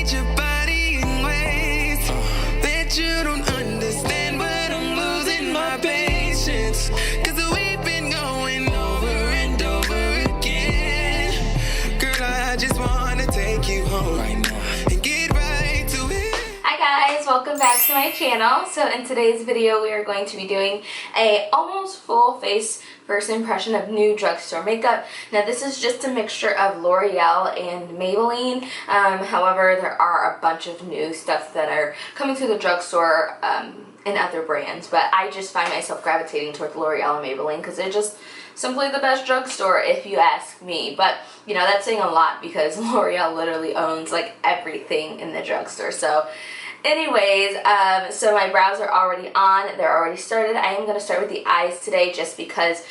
need your body in ways that you don't understand, but I'm losing my patience. Cause we've been going over and over again. Girl, I just wanna take you home right now and get right to it. Hi guys, welcome back to my channel. So in today's video we are going to be doing a almost full face first impression of new drugstore makeup. Now this is just a mixture of L'Oreal and Maybelline. However, there are a bunch of new stuff that are coming through the drugstore in other brands, but I just find myself gravitating towards L'Oreal and Maybelline because they're just simply the best drugstore if you ask me. But you know, that's saying a lot because L'Oreal literally owns like everything in the drugstore. So anyways, so my brows are already on, they're already started. I am going to start with the eyes today just because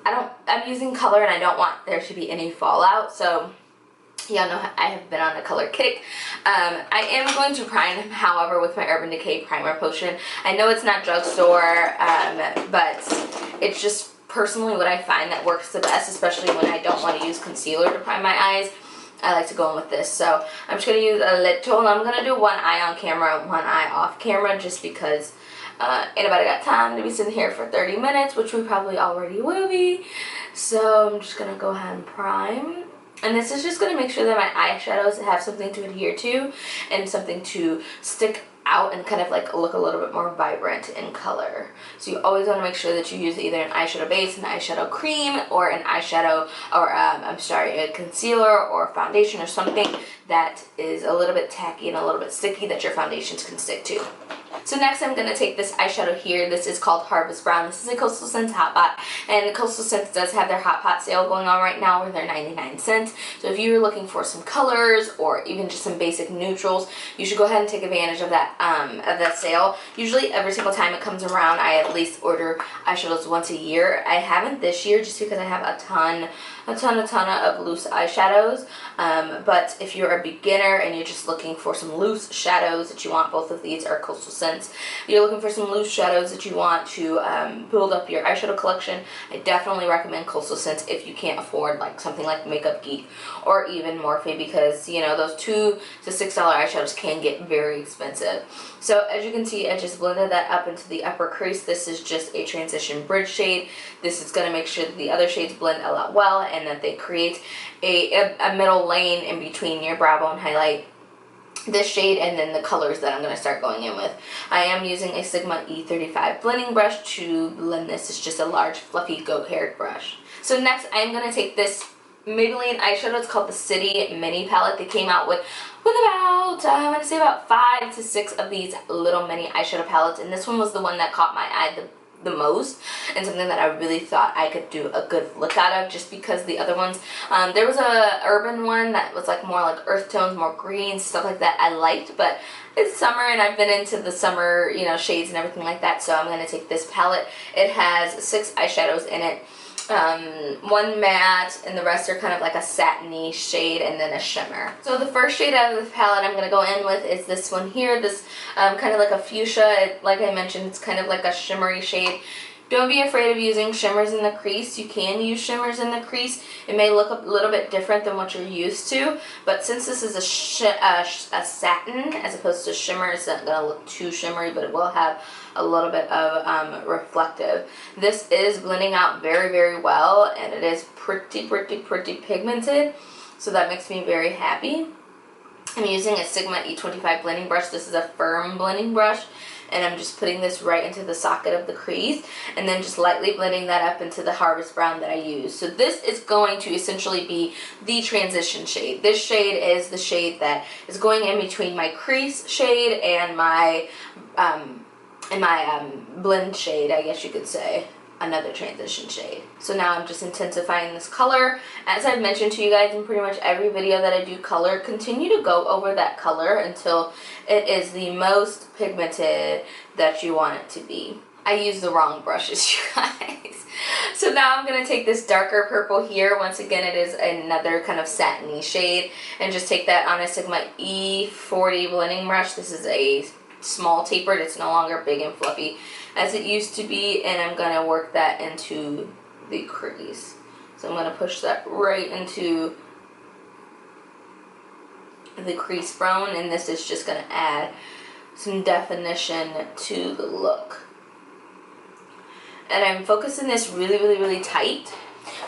I'm using color and I don't want there to be any fallout. So y'all know I have been on a color kick. I am going to prime, however, with my Urban Decay primer potion. I know it's not drugstore, but it's just personally what I find that works the best, especially when I don't want to use concealer to prime my eyes. I like to go in with this. So I'm just going to use a little, and I'm going to do one eye on camera, one eye off camera, just because anybody got time to be sitting here for 30 minutes, which we probably already will be. So I'm just going to go ahead and prime. And this is just going to make sure that my eyeshadows have something to adhere to and something to stick out and kind of like look a little bit more vibrant in color. So you always want to make sure that you use either an eyeshadow base, an eyeshadow cream, or an eyeshadow, or a concealer or foundation or something that is a little bit tacky and a little bit sticky that your foundations can stick to. So next I'm going to take this eyeshadow here. This is called Harvest Brown. This is a Coastal Scents Hot Pot, and Coastal Scents does have their Hot Pot sale going on right now where they're 99 cents. So if you're looking for some colors or even just some basic neutrals, you should go ahead and take advantage of that sale. Usually every single time it comes around, I at least order eyeshadows once a year. I haven't this year just because I have a ton of loose eyeshadows. But if you're a beginner and you're just looking for some loose shadows that you want, both of these are Coastal Scents. You're looking for some loose shadows that you want to build up your eyeshadow collection, I definitely recommend Coastal Scents if you can't afford like something like Makeup Geek or even Morphe, because you know those $2 to $6 eyeshadows can get very expensive. So as you can see, I just blended that up into the upper crease. This is just a transition bridge shade. This is going to make sure that the other shades blend a lot well and that they create a middle lane in between your brow bone highlight, this shade, and then the colors that I'm going to start going in with. I am using a Sigma E35 blending brush to blend this. It's just a large fluffy goat haired brush. So next I'm going to take this Maybelline eyeshadow. It's called the City Mini Palette. They came out with about, I want to say about 5 to 6 of these little mini eyeshadow palettes, and this one was the one that caught my eye the most, and something that I really thought I could do a good look out of, just because the other ones, there was a urban one that was like more like earth tones, more greens, stuff like that I liked, but it's summer and I've been into the summer, you know, shades and everything like that, so I'm going to take this palette. It has 6 eyeshadows in it. One matte and the rest are kind of like a satiny shade and then a shimmer. So the first shade out of the palette I'm going to go in with is this one here, this kind of like a fuchsia. Like I mentioned, it's kind of like a shimmery shade. Don't be afraid of using shimmers in the crease. You can use shimmers in the crease. It may look a little bit different than what you're used to, but since this is a satin as opposed to shimmer, it's not going to look too shimmery, but it will have a little bit of reflective. This is blending out very, very well, and it is pretty pigmented, so that makes me very happy. I'm using a Sigma E25 blending brush. This is a firm blending brush, and I'm just putting this right into the socket of the crease and then just lightly blending that up into the Harvest Brown that I use. So this is going to essentially be the transition shade. This shade is the shade that is going in between my crease shade and my blend shade, I guess you could say. Another transition shade. So now I'm just intensifying this color. As I've mentioned to you guys in pretty much every video that I do color, continue to go over that color until it is the most pigmented that you want it to be. I used the wrong brushes, you guys. So now I'm going to take this darker purple here. Once again, it is another kind of satiny shade, and just take that on a Sigma E40 blending brush. This is a small tapered, it's no longer big and fluffy as it used to be, and I'm going to work that into the crease. So I'm going to push that right into the crease bone, and this is just going to add some definition to the look. And I'm focusing this really, really, really tight,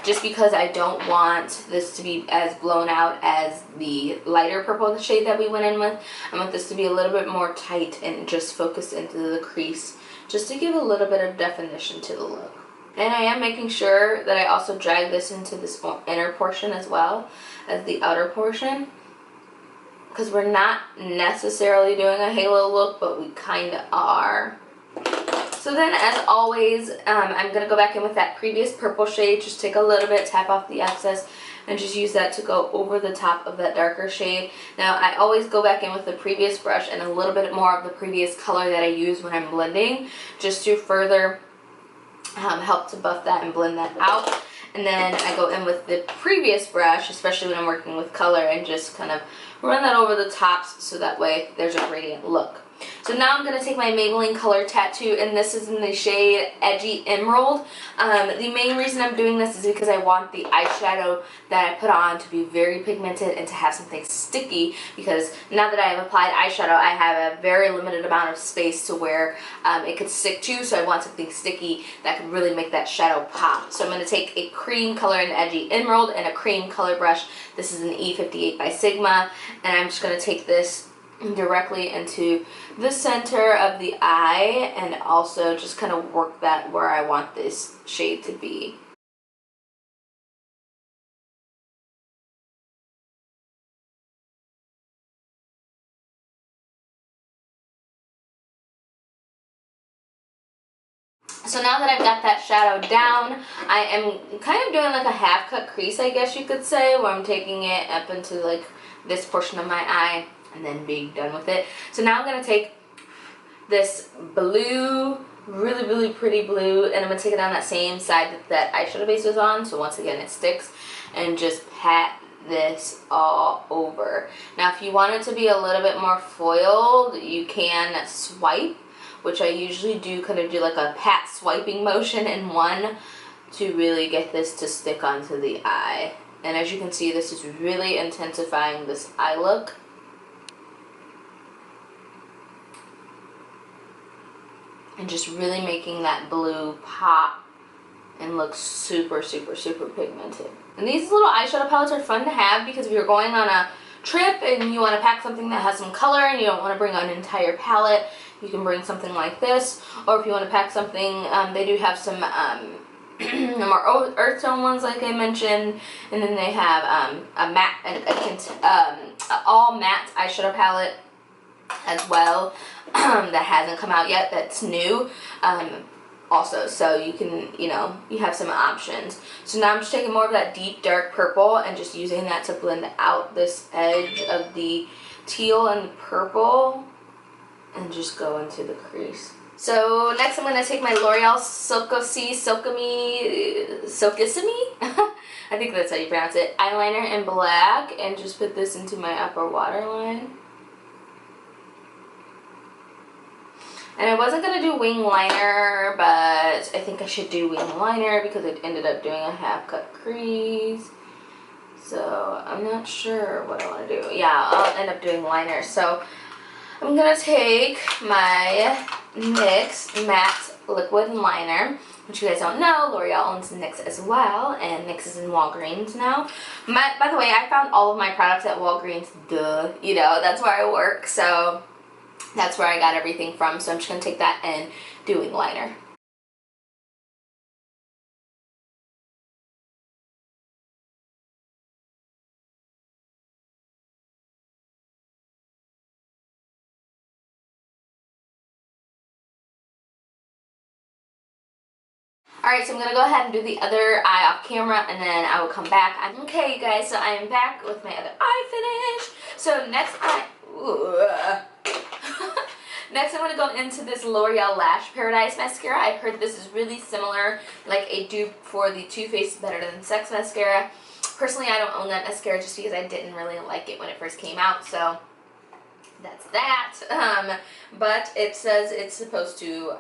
just because I don't want this to be as blown out as the lighter purple shade that we went in with. I want this to be a little bit more tight and just focus into the crease, just to give a little bit of definition to the look. And I am making sure that I also drag this into this inner portion as well as the outer portion, because we're not necessarily doing a halo look, but we kind of are. So then, as always, I'm going to go back in with that previous purple shade, just take a little bit, tap off the excess, and just use that to go over the top of that darker shade. Now, I always go back in with the previous brush and a little bit more of the previous color that I use when I'm blending, just to further help to buff that and blend that out. And then I go in with the previous brush, especially when I'm working with color, and just kind of run that over the tops so that way there's a gradient look. So now I'm going to take my Maybelline Color Tattoo, and this is in the shade Edgy Emerald. The main reason I'm doing this is because I want the eyeshadow that I put on to be very pigmented and to have something sticky, because now that I have applied eyeshadow, I have a very limited amount of space to where it could stick to, so I want something sticky that could really make that shadow pop. So I'm going to take a cream color in Edgy Emerald and a cream color brush. This is an E58 by Sigma, and I'm just going to take this directly into the center of the eye and also just kind of work that where I want this shade to be. So now that I've got that shadow down, I am kind of doing like a half cut crease, I guess you could say, where I'm taking it up into like this portion of my eye and then being done with it. So now I'm going to take this blue, really, really pretty blue, and I'm going to take it on that same side that that eyeshadow base was on, so once again it sticks, and just pat this all over. Now if you want it to be a little bit more foiled, you can swipe, which I usually do, kind of do like a pat swiping motion in one to really get this to stick onto the eye. And as you can see, this is really intensifying this eye look. And just really making that blue pop and look super, super, super pigmented. And these little eyeshadow palettes are fun to have because if you're going on a trip and you want to pack something that has some color and you don't want to bring an entire palette, you can bring something like this. Or if you want to pack something, they do have some more earth tone ones like I mentioned, and then they have a matte, all matte eyeshadow palette as well that hasn't come out yet, that's new also, so you can, you have some options. So now I'm just taking more of that deep dark purple and just using that to blend out this edge of the teal and the purple and just go into the crease. So next I'm going to take my L'Oreal Silkissme I think that's how you pronounce it, eyeliner in black, and just put this into my upper waterline. And I wasn't going to do wing liner, but I think I should do wing liner because I ended up doing a half cut crease. So I'm not sure what I want to do. Yeah, I'll end up doing liner. So I'm going to take my NYX Matte Liquid Liner, which you guys don't know, L'Oreal owns NYX as well, and NYX is in Walgreens now. By the way, I found all of my products at Walgreens, duh. That's where I work, so that's where I got everything from, so I'm just going to take that and do wing liner. Alright, so I'm going to go ahead and do the other eye off camera, and then I will come back. Okay, you guys, so I am back with my other eye finish. So next next I'm going to go into this L'Oreal Lash Paradise Mascara. I've heard this is really similar, like a dupe for the Too Faced Better Than Sex Mascara. Personally, I don't own that mascara just because I didn't really like it when it first came out, so that's that. But it says it's supposed to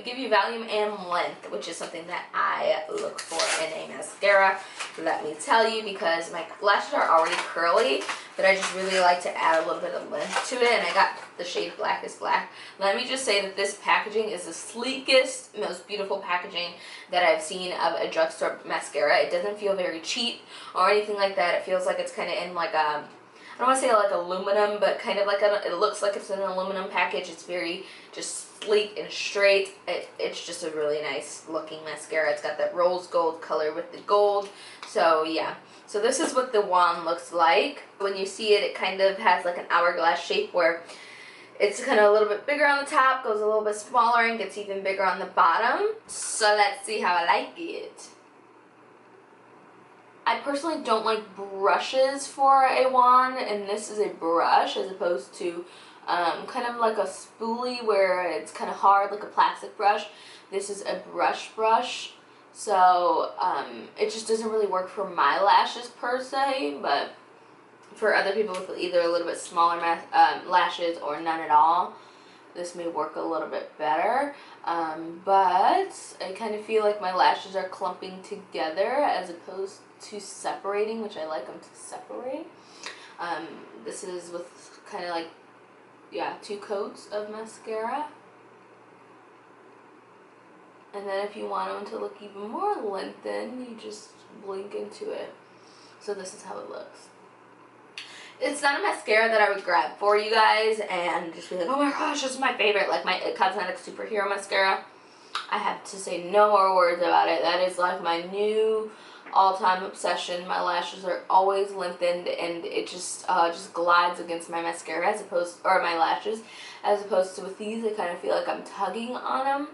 give you volume and length, which is something that I look for in a mascara. Let me tell you, because my lashes are already curly, but I just really like to add a little bit of length to it, and I got the shade Blackest Black. Let me just say that this packaging is the sleekest, most beautiful packaging that I've seen of a drugstore mascara. It doesn't feel very cheap or anything like that. It feels like it's kind of in like a, I don't want to say like aluminum, but kind of like it looks like it's in an aluminum package. It's very just sleek and straight. It's just a really nice looking mascara. It's got that rose gold color with the gold. So yeah. So this is what the wand looks like. When you see it, it kind of has like an hourglass shape where it's kind of a little bit bigger on the top, goes a little bit smaller, and gets even bigger on the bottom. So let's see how I like it. I personally don't like brushes for a wand, and this is a brush as opposed to kind of like a spoolie where it's kind of hard, like a plastic brush. This is a brush. So it just doesn't really work for my lashes per se, but for other people with either a little bit smaller lashes or none at all, this may work a little bit better. But I kind of feel like my lashes are clumping together as opposed to separating, which I like them to separate. This is with kind of like, yeah, 2 coats of mascara. And then if you want them to look even more lengthened, you just blink into it. So this is how it looks. It's not a mascara that I would grab for you guys and just be like, oh my gosh, this is my favorite, like my Cosmetics Superhero Mascara. I have to say no more words about it. That is like my new all-time obsession. My lashes are always lengthened, and it just glides against my mascara or my lashes, as opposed to with these, I kind of feel like I'm tugging on them.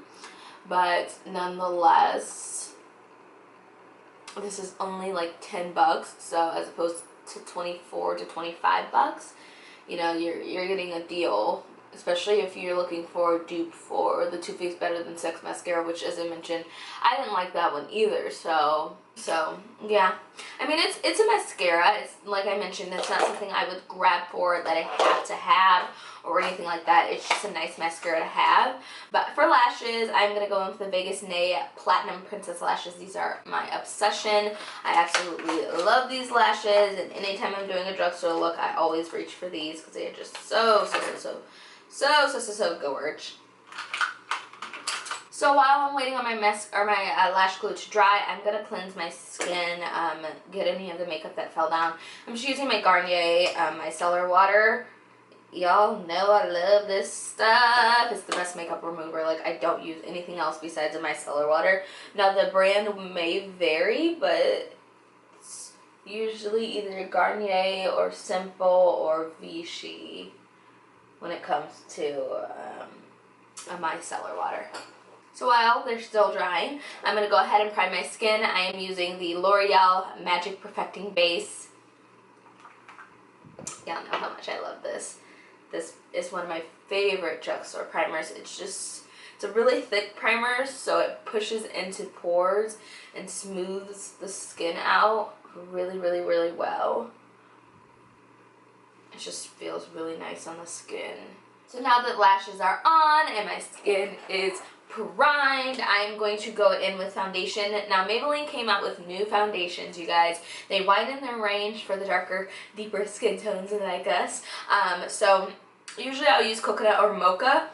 But nonetheless, this is only like 10 bucks, so as opposed to 24 to 25 bucks, you know, you're getting a deal, especially if you're looking for a dupe for the Too Faced Better Than Sex mascara, which, as I mentioned, I didn't like that one either. So yeah, I mean, it's a mascara. It's like I mentioned, it's not something I would grab for that I have to have or anything like that. It's just a nice mascara to have. But for lashes, I'm gonna go in with the Vegas Nay Platinum Princess Lashes. These are my obsession. I absolutely love these lashes, and anytime I'm doing a drugstore look, I always reach for these because they are just so gorge. So while I'm waiting on my lash glue to dry, I'm gonna cleanse my skin, get any of the makeup that fell down. I'm just using my Garnier Micellar water. Y'all know I love this stuff. It's the best makeup remover. Like, I don't use anything else besides the micellar water. Now, the brand may vary, but it's usually either Garnier or Simple or Vichy when it comes to a micellar water. So while they're still drying, I'm going to go ahead and prime my skin. I am using the L'Oreal Magic Perfecting Base. Y'all know how much I love this. This is one of my favorite drugstore primers. It's a really thick primer, so it pushes into pores and smooths the skin out really, really, really well. It just feels really nice on the skin. So now that lashes are on and my skin is primed, I'm going to go in with foundation. Now, Maybelline came out with new foundations, you guys. They widen their range for the darker, deeper skin tones like us. So usually I'll use coconut or mocha.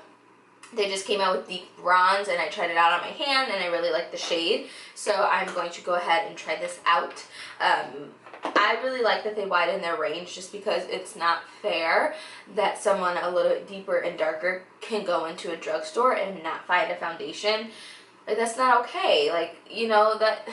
They just came out with deep bronze, and I tried it out on my hand, and I really like the shade. So I'm going to go ahead and try this out. I really like that they widen their range, just because it's not fair that someone a little bit deeper and darker can go into a drugstore and not find a foundation. Like, that's not okay. Like, you know, that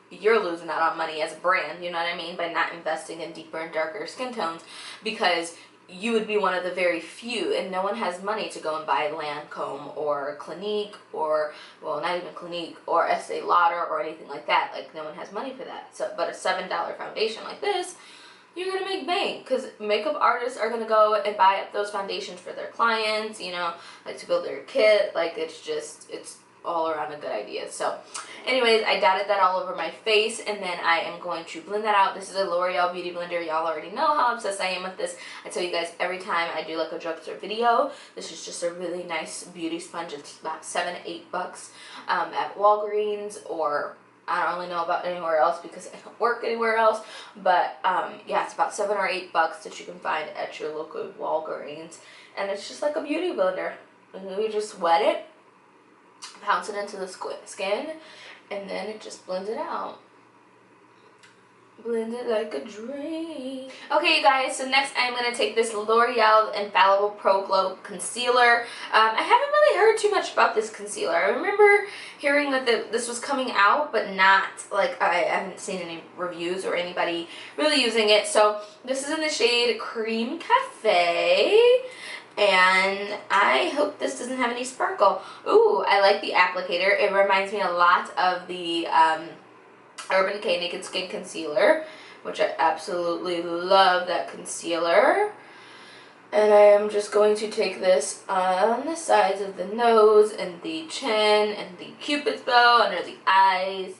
you're losing out on money as a brand, you know what I mean, by not investing in deeper and darker skin tones, because you would be one of the very few, and no one has money to go and buy Lancome or Clinique or, well, not even Clinique, or Estee Lauder or anything like that. Like, no one has money for that. So, but a $7 foundation like this, you're gonna make bank, because makeup artists are gonna go and buy up those foundations for their clients, you know, like to build their kit. Like, it's all around a good idea. So anyways, I dotted that all over my face, and then I am going to blend that out. This is a L'Oreal Beauty Blender. Y'all already know how obsessed I am with this. I tell you guys every time I do like a drugstore video. This is just a really nice beauty sponge. It's about $7 to $8 at Walgreens, or I don't really know about anywhere else because I don't work anywhere else. But yeah, it's about $7 or $8 that you can find at your local Walgreens. And it's just like a beauty blender. And you just wet it, pounce it into the skin, and then it just blends it out. Blend it like a dream. Okay, you guys, so next I'm going to take this L'Oreal Infallible Pro Glow Concealer. I haven't really heard too much about this concealer. I remember hearing that this was coming out, but not, like, I haven't seen any reviews or anybody really using it. So this is in the shade Creme Cafe. And I hope this doesn't have any sparkle. Ooh, I like the applicator. It reminds me a lot of the Urban Decay Naked Skin Concealer, which I absolutely love that concealer. And I am just going to take this on the sides of the nose and the chin and the cupid's bow under the eyes.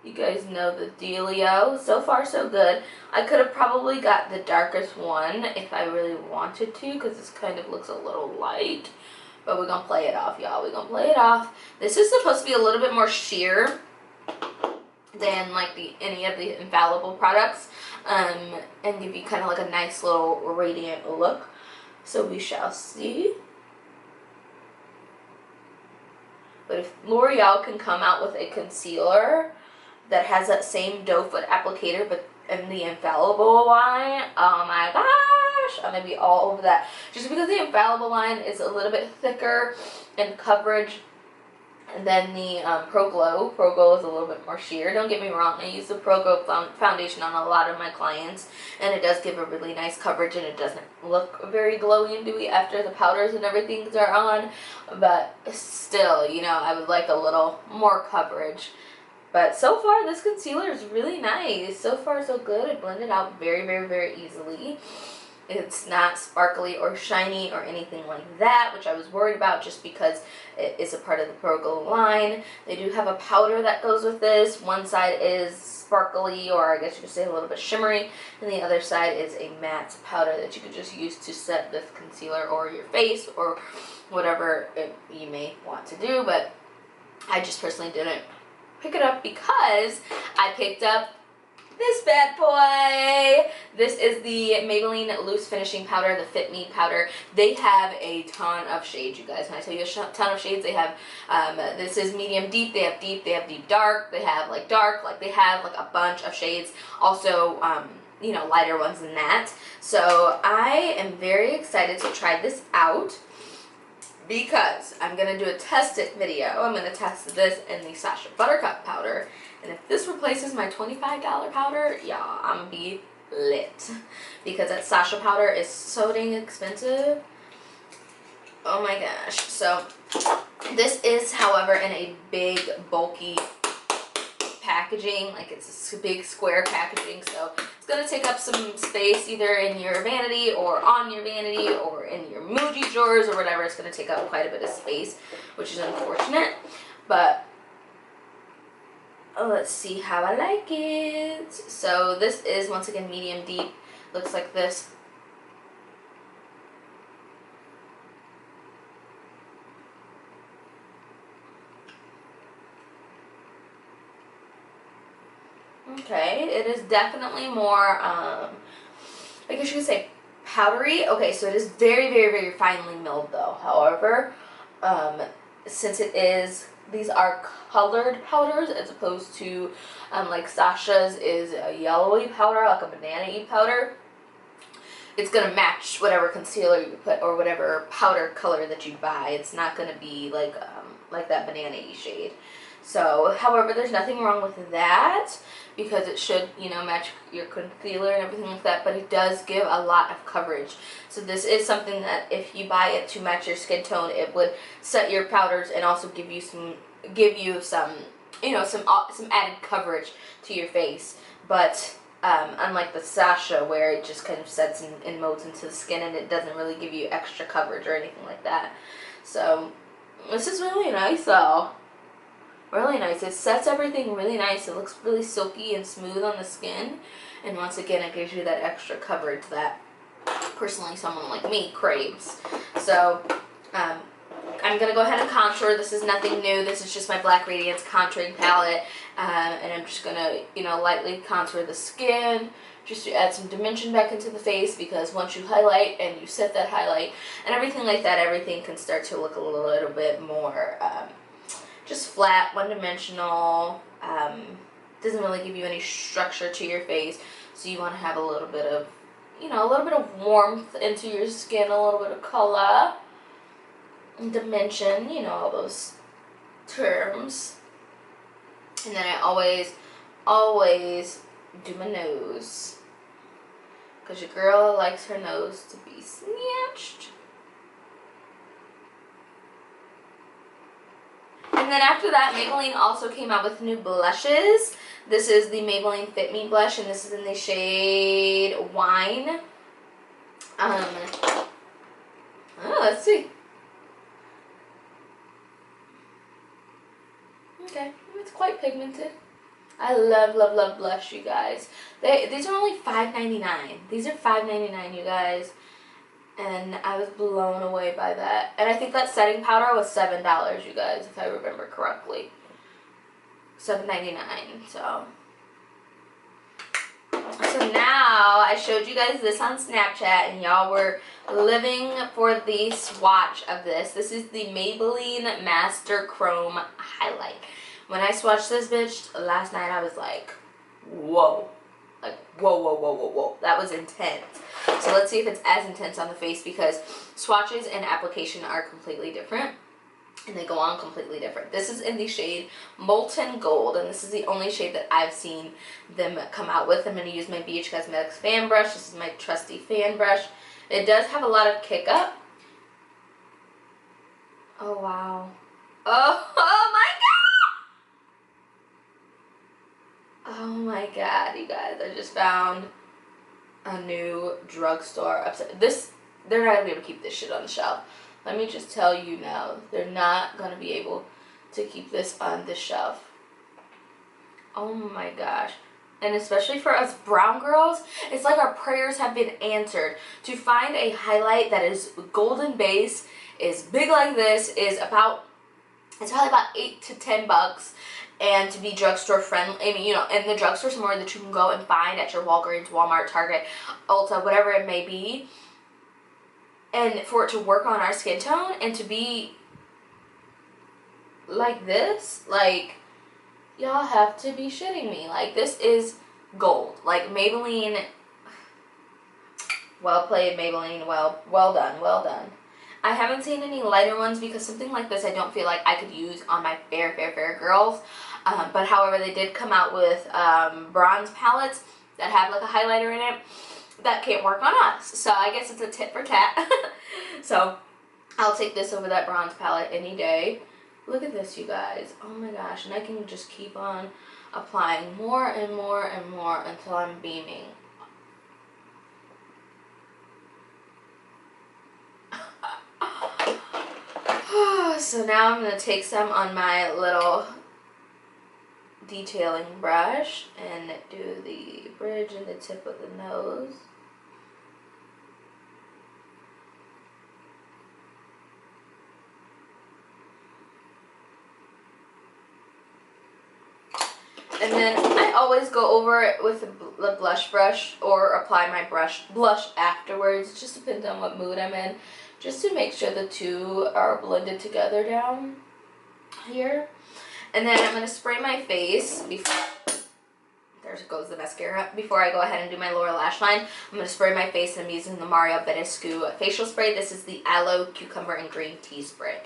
You guys know the dealio. So far, so good. I could have probably got the darkest one if I really wanted to, because this kind of looks a little light. But we're going to play it off, y'all. We're going to play it off. This is supposed to be a little bit more sheer than like any of the Infallible products. And give you kind of like a nice little radiant look. So we shall see. But if L'Oreal can come out with a concealer that has that same doe foot applicator but in the Infallible line, oh my gosh, I'm gonna be all over that. Just because the Infallible line is a little bit thicker in coverage than the Pro Glow. Pro Glow is a little bit more sheer. Don't get me wrong, I use the Pro Glow foundation on a lot of my clients, and it does give a really nice coverage, and it doesn't look very glowy and dewy after the powders and everything are on, but still, you know, I would like a little more coverage. But so far, this concealer is really nice. So far, so good. It blended out very, very, very easily. It's not sparkly or shiny or anything like that, which I was worried about just because it is a part of the Pro Glow line. They do have a powder that goes with this. One side is sparkly, or I guess you could say a little bit shimmery, and the other side is a matte powder that you could just use to set this concealer or your face or whatever you may want to do. But I just personally didn't pick it up because I picked up this bad boy. This is the Maybelline Loose Finishing Powder, the Fit Me powder. They have a ton of shades, you guys. When I tell you a ton of shades, they have, this is medium deep, they have deep dark, they have like dark, like they have like a bunch of shades. Also, you know, lighter ones than that. So I am very excited to try this out, because I'm going to do a test it video. I'm going to test this in the Sacha Buttercup powder. And if this replaces my $25 powder, y'all, I'm going to be lit. Because that Sacha powder is so dang expensive. Oh my gosh. So, this is, however, in a big, bulky packaging. Like, it's a big square packaging. So, it's going to take up some space either in your vanity or on your vanity or in your Muji drawers or whatever. It's going to take up quite a bit of space, which is unfortunate. But let's see how I like it. So this is, once again, medium deep. Looks like this. Okay, it is definitely more, I guess you could say powdery. Okay, so it is very, very, very finely milled though. However, since it is, these are colored powders as opposed to, like Sacha's is a yellowy powder, like a banana-y powder. It's going to match whatever concealer you put or whatever powder color that you buy. It's not going to be like that banana-y shade. So, however, there's nothing wrong with that because it should, you know, match your concealer and everything like that, but it does give a lot of coverage. So this is something that if you buy it to match your skin tone, it would set your powders and also give you some, you know, some added coverage to your face. But unlike the Sacha, where it just kind of sets and molds into the skin and it doesn't really give you extra coverage or anything like that. So this is really nice though. really nice. It sets everything really nice. It looks really silky and smooth on the skin. And once again, it gives you that extra coverage that personally someone like me craves. So I'm going to go ahead and contour. This is nothing new. This is just my Black Radiance contouring palette. And I'm just going to, you know, lightly contour the skin just to add some dimension back into the face, because once you highlight and you set that highlight and everything like that, everything can start to look a little bit more just flat, one-dimensional. Doesn't really give you any structure to your face, so you want to have a little bit of, you know, a little bit of warmth into your skin, a little bit of color and dimension, you know, all those terms. And then I always do my nose, because your girl likes her nose to be snatched. And then after that, Maybelline also came out with new blushes. This is the Maybelline Fit Me blush, and this is in the shade Wine. Oh, let's see. Okay, it's quite pigmented. I love, love, love blush, you guys. These are only $5.99. These are $5.99, you guys. And I was blown away by that. And I think that setting powder was $7, you guys, if I remember correctly. $7.99, so now I showed you guys this on Snapchat, and y'all were living for the swatch of this. This is the Maybelline Master Chrome Highlight. When I swatched this bitch last night, I was like, whoa. Like, whoa, whoa, whoa, whoa, whoa. That was intense. So let's see if it's as intense on the face, because swatches and application are completely different. And they go on completely different. This is in the shade Molten Gold, and this is the only shade that I've seen them come out with. I'm going to use my BH Cosmetics fan brush. This is my trusty fan brush. It does have a lot of kick up. Oh, wow. Oh my god! Oh my god, you guys. I just found a new drugstore upset. They're not going to be able to keep this shit on the shelf. Let me just tell you now, they're not going to be able to keep this on the shelf. Oh my gosh. And especially for us brown girls, it's like our prayers have been answered. To find a highlight that is golden base, is big like this, is about, it's probably about $8 to $10. And to be drugstore friendly, I mean, you know, in the drugstore somewhere that you can go and find at your Walgreens, Walmart, Target, Ulta, whatever it may be. And for it to work on our skin tone and to be like this, like, y'all have to be shitting me. Like, this is gold. Like, Maybelline, well played, Maybelline, well done, well done. I haven't seen any lighter ones, because something like this I don't feel like I could use on my fair girls. But however, they did come out with bronze palettes that have like a highlighter in it. That can't work on us. So I guess it's a tit for tat. So I'll take this over that bronze palette any day. Look at this, you guys. Oh my gosh. And I can just keep on applying more and more and more until I'm beaming. So now I'm going to take some on my little detailing brush and do the bridge and the tip of the nose. And then I always go over it with the blush brush, or apply my blush afterwards. It just depends on what mood I'm in, just to make sure the two are blended together down here. And then I'm going to spray my face before, there goes the mascara. Before I go ahead and do my lower lash line, I'm going to spray my face. I'm using the Mario Bedescu facial spray. This is the Aloe, Cucumber, and Green Tea spray.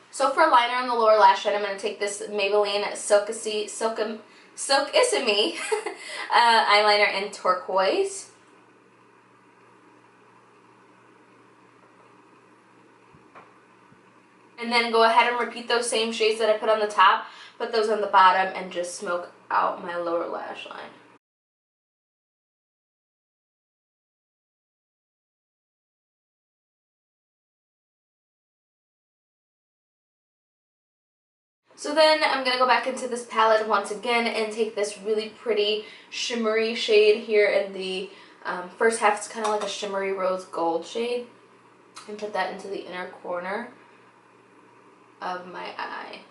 So for liner on the lower lash line, I'm going to take this Maybelline Silkissme eyeliner in turquoise. And then go ahead and repeat those same shades that I put on the top, put those on the bottom, and just smoke out my lower lash line. So then I'm going to go back into this palette once again and take this really pretty shimmery shade here in the first half. It's kind of like a shimmery rose gold shade, and put that into the inner corner of my eye.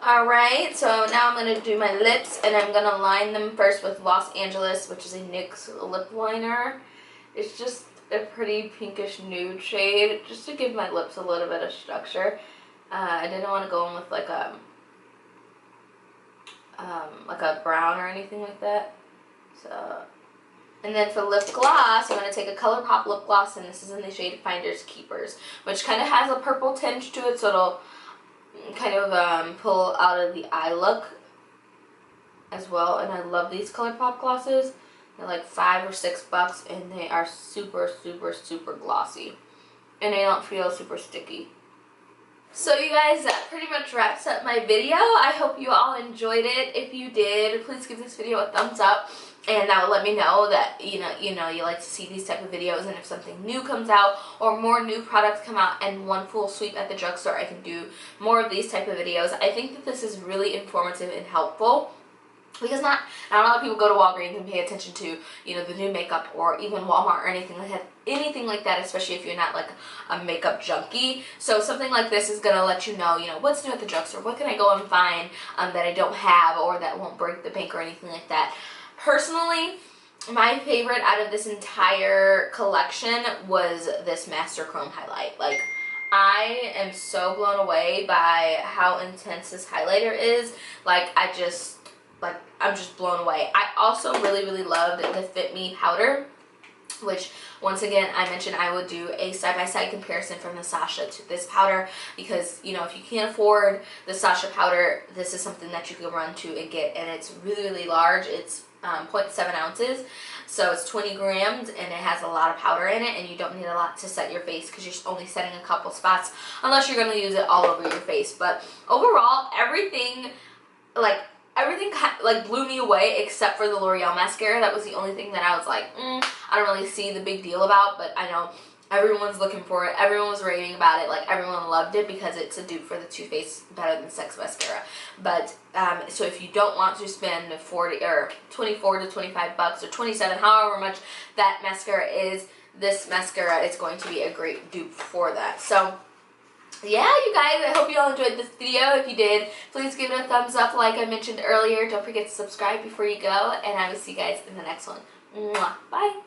Alright, so now I'm going to do my lips, and I'm going to line them first with Los Angeles, which is a NYX lip liner. It's just a pretty pinkish nude shade, just to give my lips a little bit of structure. I didn't want to go in with like a brown or anything like that. So, and then for lip gloss, I'm going to take a Colourpop lip gloss, and this is in the shade Finders Keepers, which kind of has a purple tinge to it, so it'll kind of pull out of the eye look as well. And I love these Colourpop glosses. They're like $5 or $6, and they are super, super, super glossy, and they don't feel super sticky. So you guys, that pretty much wraps up my video. I hope you all enjoyed it. If you did, please give this video a thumbs up, and that will let me know that you like to see these type of videos. And if something new comes out or more new products come out in one full sweep at the drugstore, I can do more of these type of videos. I think that this is really informative and helpful, because not a lot of people go to Walgreens and pay attention to, the new makeup, or even Walmart or anything like that, especially if you're not like a makeup junkie. So something like this is going to let you know, what's new at the drugstore, what can I go and find that I don't have, or that won't break the bank or anything like that. Personally, my favorite out of this entire collection was this Master Chrome highlight. Like, I am so blown away by how intense this highlighter is. I'm just blown away. I also really, really loved the Fit Me powder, which, once again, I mentioned I would do a side-by-side comparison from the Sacha to this powder, because, if you can't afford the Sacha powder, this is something that you can run to and get, and it's really, really large. It's 0.7 ounces, so it's 20 grams, and it has a lot of powder in it, and you don't need a lot to set your face, because you're only setting a couple spots, unless you're going to use it all over your face. But overall, everything blew me away, except for the L'Oreal mascara. That was the only thing that I was like, I don't really see the big deal about, but I know everyone's looking for it. Everyone was raving about it. Like, everyone loved it because it's a dupe for the Too Faced Better Than Sex mascara. But so if you don't want to spend 40 or 24 to 25 bucks or 27, however much that mascara is, this mascara is going to be a great dupe for that. So yeah, you guys, I hope you all enjoyed this video. If you did, please give it a thumbs up like I mentioned earlier. Don't forget to subscribe before you go, and I will see you guys in the next one. Mwah. Bye.